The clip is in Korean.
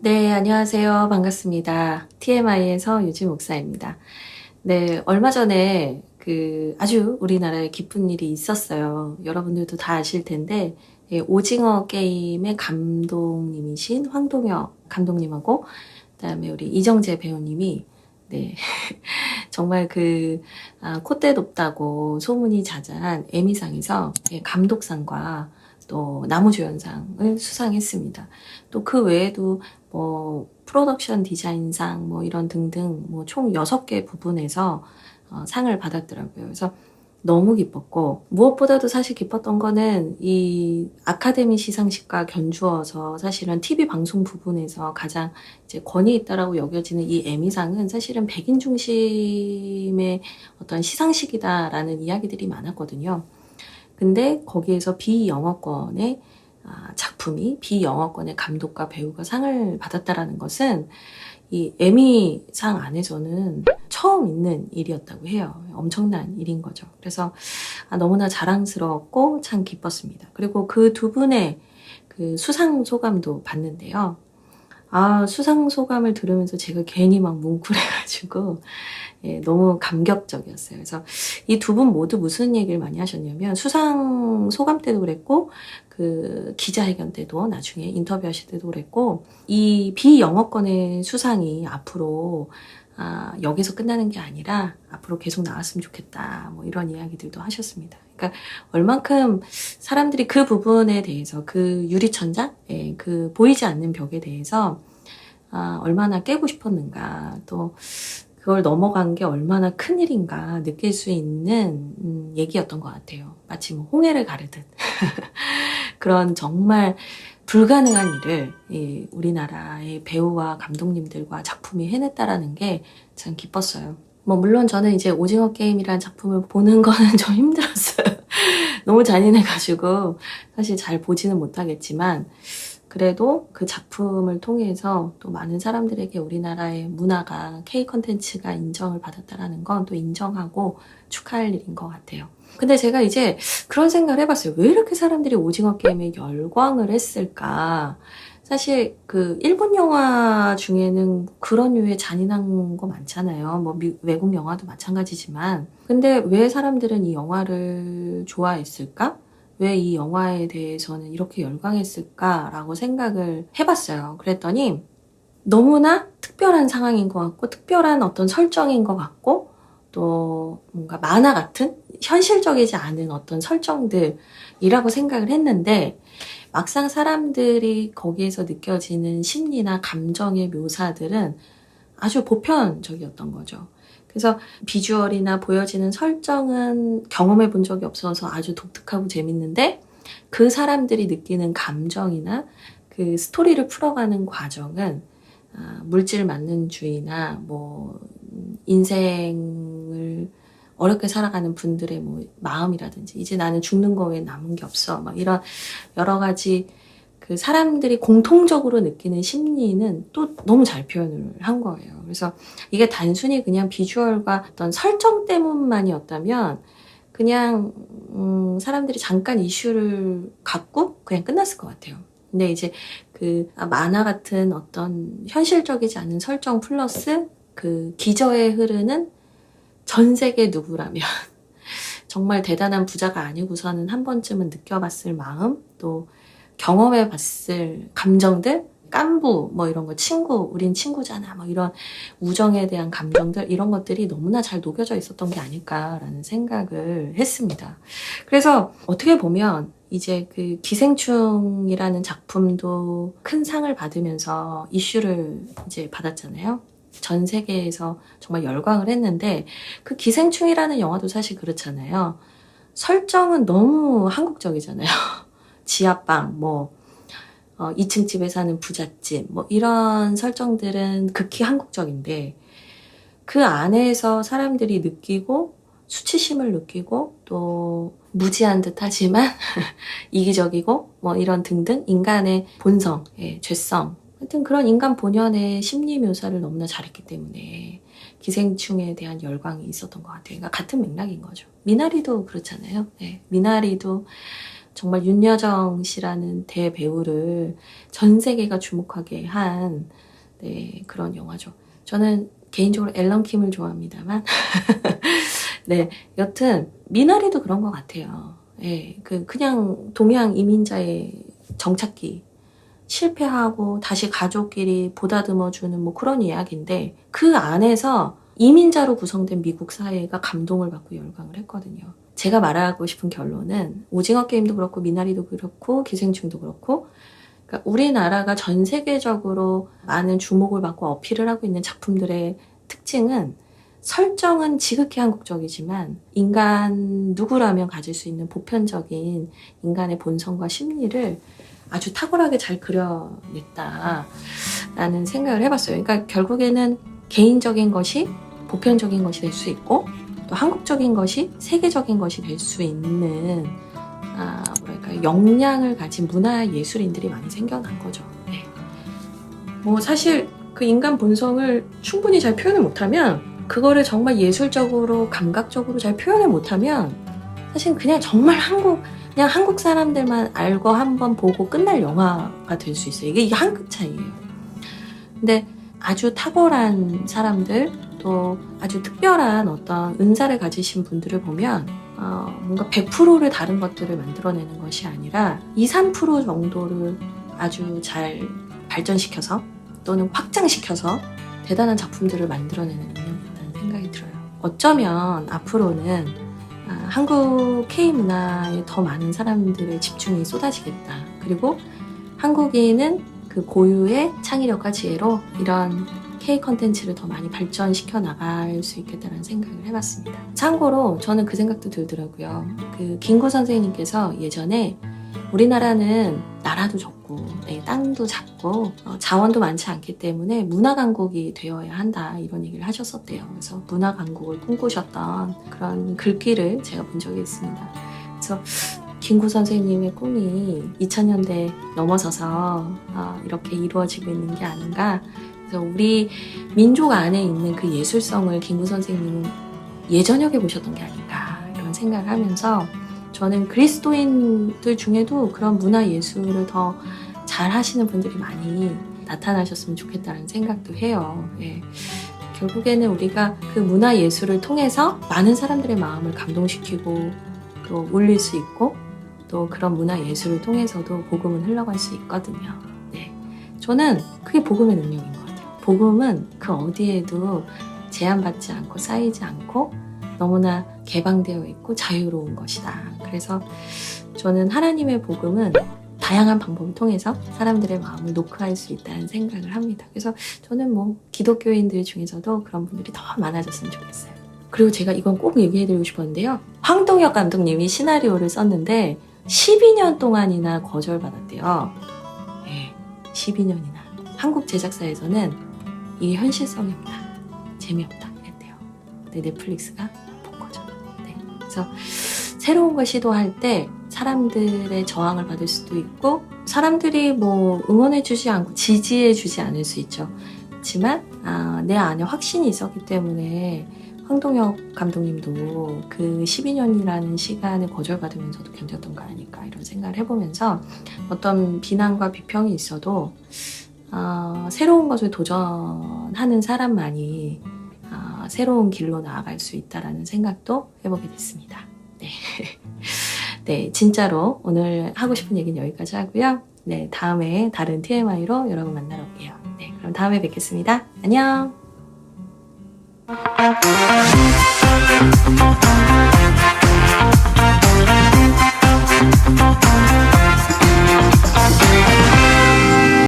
네, 안녕하세요. 반갑습니다. TMI에서 유지 목사입니다. 네, 얼마 전에 아주 우리나라에 기쁜 일이 있었어요. 여러분들도 다 아실 텐데, 오징어 게임의 감독님이신 황동혁 감독님하고, 그다음에 우리 이정재 배우님이, 네, 정말 콧대 높다고 소문이 자자한 에미상에서 감독상과 또 나무조연상을 수상했습니다. 또 그 외에도 프로덕션 디자인상 이런 등등 총 6개 부분에서 상을 받았더라고요. 그래서 너무 기뻤고, 무엇보다도 사실 기뻤던 거는 이 아카데미 시상식과 견주어서 사실은 TV 방송 부분에서 가장 이제 권위 있다라고 여겨지는 이 에미상은 사실은 백인 중심의 어떤 시상식이다라는 이야기들이 많았거든요. 근데 거기에서 비영어권의 작품이 비영어권의 감독과 배우가 상을 받았다라는 것은 이 에미상 안에서는 처음 있는 일이었다고 해요. 엄청난 일인 거죠. 그래서 너무나 자랑스러웠고 참 기뻤습니다. 그리고 그 두 분의 수상 소감도 봤는데요. 수상 소감을 들으면서 제가 괜히 막 뭉클해가지고 너무 감격적이었어요. 그래서 이 두 분 모두 무슨 얘기를 많이 하셨냐면, 수상 소감 때도 그랬고 기자회견 때도, 나중에 인터뷰하실 때도 그랬고, 이 비영어권의 수상이 앞으로 여기서 끝나는 게 아니라 앞으로 계속 나왔으면 좋겠다, 이런 이야기들도 하셨습니다. 그러니까 얼만큼 사람들이 그 부분에 대해서, 그 유리천장, 그 보이지 않는 벽에 대해서 얼마나 깨고 싶었는가, 또 그걸 넘어간 게 얼마나 큰일인가 느낄 수 있는 얘기였던 것 같아요. 마치 홍해를 가르듯 그런 정말 불가능한 일을 우리나라의 배우와 감독님들과 작품이 해냈다라는 게 참 기뻤어요. 물론 저는 이제 오징어 게임이라는 작품을 보는 거는 좀 힘들었어요. 너무 잔인해가지고 사실 잘 보지는 못하겠지만, 그래도 그 작품을 통해서 또 많은 사람들에게 우리나라의 문화가, K 컨텐츠가 인정을 받았다라는 건 또 인정하고 축하할 일인 것 같아요. 근데 제가 이제 그런 생각을 해봤어요. 왜 이렇게 사람들이 오징어 게임에 열광을 했을까? 사실 일본 영화 중에는 그런 류의 잔인한 거 많잖아요. 외국 영화도 마찬가지지만. 근데 왜 사람들은 이 영화를 좋아했을까? 왜 이 영화에 대해서는 이렇게 열광했을까라고 생각을 해봤어요. 그랬더니 너무나 특별한 상황인 것 같고, 특별한 어떤 설정인 것 같고, 또 뭔가 만화 같은 현실적이지 않은 어떤 설정들이라고 생각을 했는데, 막상 사람들이 거기에서 느껴지는 심리나 감정의 묘사들은 아주 보편적이었던 거죠. 그래서 비주얼이나 보여지는 설정은 경험해 본 적이 없어서 아주 독특하고 재밌는데, 그 사람들이 느끼는 감정이나 그 스토리를 풀어가는 과정은 물질 만능주의나 인생을 어렵게 살아가는 분들의 마음이라든지, 이제 나는 죽는 거 외에 남은 게 없어, 이런 여러 가지 사람들이 공통적으로 느끼는 심리는 또 너무 잘 표현을 한 거예요. 그래서 이게 단순히 그냥 비주얼과 어떤 설정 때문만이었다면 그냥 사람들이 잠깐 이슈를 갖고 그냥 끝났을 것 같아요. 근데 이제 만화 같은 어떤 현실적이지 않은 설정 플러스 기저에 흐르는 전 세계 누구라면 정말 대단한 부자가 아니고서는 한 번쯤은 느껴봤을 마음, 또 경험해봤을 감정들, 깐부 이런 거, 친구, 우린 친구잖아, 이런 우정에 대한 감정들, 이런 것들이 너무나 잘 녹여져 있었던 게 아닐까라는 생각을 했습니다. 그래서 어떻게 보면 이제 기생충이라는 작품도 큰 상을 받으면서 이슈를 이제 받았잖아요. 전 세계에서 정말 열광을 했는데, 기생충이라는 영화도 사실 그렇잖아요. 설정은 너무 한국적이잖아요. 지하방, 2층 집에 사는 부잣집, 이런 설정들은 극히 한국적인데, 그 안에서 사람들이 느끼고 수치심을 느끼고 또 무지한 듯 하지만 이기적이고 이런 등등 인간의 본성, 죄성, 하여튼 그런 인간 본연의 심리 묘사를 너무나 잘했기 때문에 기생충에 대한 열광이 있었던 것 같아요. 그러니까 같은 맥락인 거죠. 미나리도 그렇잖아요. 네, 미나리도 정말 윤여정 씨라는 대배우를 전 세계가 주목하게 한 네, 그런 영화죠. 저는 개인적으로 앨런 킴을 좋아합니다만 네, 여튼 미나리도 그런 것 같아요. 예, 그냥 동양 이민자의 정착기 실패하고 다시 가족끼리 보다듬어주는 뭐 그런 이야기인데 그 안에서 이민자로 구성된 미국 사회가 감동을 받고 열광을 했거든요. 제가 말하고 싶은 결론은 오징어 게임도 그렇고 미나리도 그렇고 기생충도 그렇고 그러니까 우리나라가 전 세계적으로 많은 주목을 받고 어필을 하고 있는 작품들의 특징은 설정은 지극히 한국적이지만 인간 누구라면 가질 수 있는 보편적인 인간의 본성과 심리를 아주 탁월하게 잘 그려냈다라는 생각을 해봤어요. 그러니까 결국에는 개인적인 것이 보편적인 것이 될 수 있고 또 한국적인 것이 세계적인 것이 될 수 있는 뭐랄까 역량을 가진 문화 예술인들이 많이 생겨난 거죠. 네. 뭐 사실 그 인간 본성을 충분히 잘 표현을 못하면 그거를 정말 예술적으로 감각적으로 잘 표현을 못하면 사실 그냥 정말 그냥 한국 사람들만 알고 한번 보고 끝날 영화가 될 수 있어요. 이게 한 끗 차이예요. 근데 아주 탁월한 사람들 또 아주 특별한 어떤 은사를 가지신 분들을 보면 뭔가 100%를 다른 것들을 만들어내는 것이 아니라 2, 3% 정도를 아주 잘 발전시켜서 또는 확장시켜서 대단한 작품들을 만들어내는 능력이 있다는 생각이 들어요. 어쩌면 앞으로는 한국 K문화에 더 많은 사람들의 집중이 쏟아지겠다. 그리고 한국인은 그 고유의 창의력과 지혜로 이런 K 컨텐츠를 더 많이 발전시켜 나갈 수 있겠다는 생각을 해봤습니다. 참고로 저는 그 생각도 들더라고요. 그 김구 선생님께서 예전에 우리나라는 나라도 적고 땅도 작고 자원도 많지 않기 때문에 문화 강국이 되어야 한다 이런 얘기를 하셨었대요. 그래서 문화 강국을 꿈꾸셨던 그런 글귀를 제가 본 적이 있습니다. 그래서 김구 선생님의 꿈이 2000년대 넘어서서 이렇게 이루어지고 있는 게 아닌가. 그래서 우리 민족 안에 있는 그 예술성을 김구 선생님은 예저녁에 보셨던 게 아닌가 이런 생각을 하면서 저는 그리스도인들 중에도 그런 문화 예술을 더 잘 하시는 분들이 많이 나타나셨으면 좋겠다는 생각도 해요. 예. 결국에는 우리가 그 문화 예술을 통해서 많은 사람들의 마음을 감동시키고 또 울릴 수 있고 또 그런 문화 예술을 통해서도 복음은 흘러갈 수 있거든요. 네. 저는 그게 복음의 능력인 것 같아요. 복음은 그 어디에도 제한받지 않고 쌓이지 않고 너무나 개방되어 있고 자유로운 것이다. 그래서 저는 하나님의 복음은 다양한 방법을 통해서 사람들의 마음을 노크할 수 있다는 생각을 합니다. 그래서 저는 뭐 기독교인들 중에서도 그런 분들이 더 많아졌으면 좋겠어요. 그리고 제가 이건 꼭 얘기해드리고 싶었는데요. 황동혁 감독님이 시나리오를 썼는데 12년 동안이나 거절받았대요. 네, 12년이나. 한국 제작사에서는 이게 현실성이 없다. 재미없다. 이랬대요. 근데 넷플릭스가 본 거죠. 네. 그래서 새로운 걸 시도할 때 사람들의 저항을 받을 수도 있고 사람들이 뭐 응원해주지 않고 지지해주지 않을 수 있죠. 그렇지만 내 안에 확신이 있었기 때문에 황동혁 감독님도 그 12년이라는 시간을 거절받으면서도 견뎠던 거 아닐까 이런 생각을 해보면서 어떤 비난과 비평이 있어도 새로운 것을 도전하는 사람만이 새로운 길로 나아갈 수 있다라는 생각도 해보게 됐습니다. 네. 네, 진짜로 오늘 하고 싶은 얘기는 여기까지 하고요. 네, 다음에 다른 TMI로 여러분 만나러 올게요. 네, 그럼 다음에 뵙겠습니다. 안녕!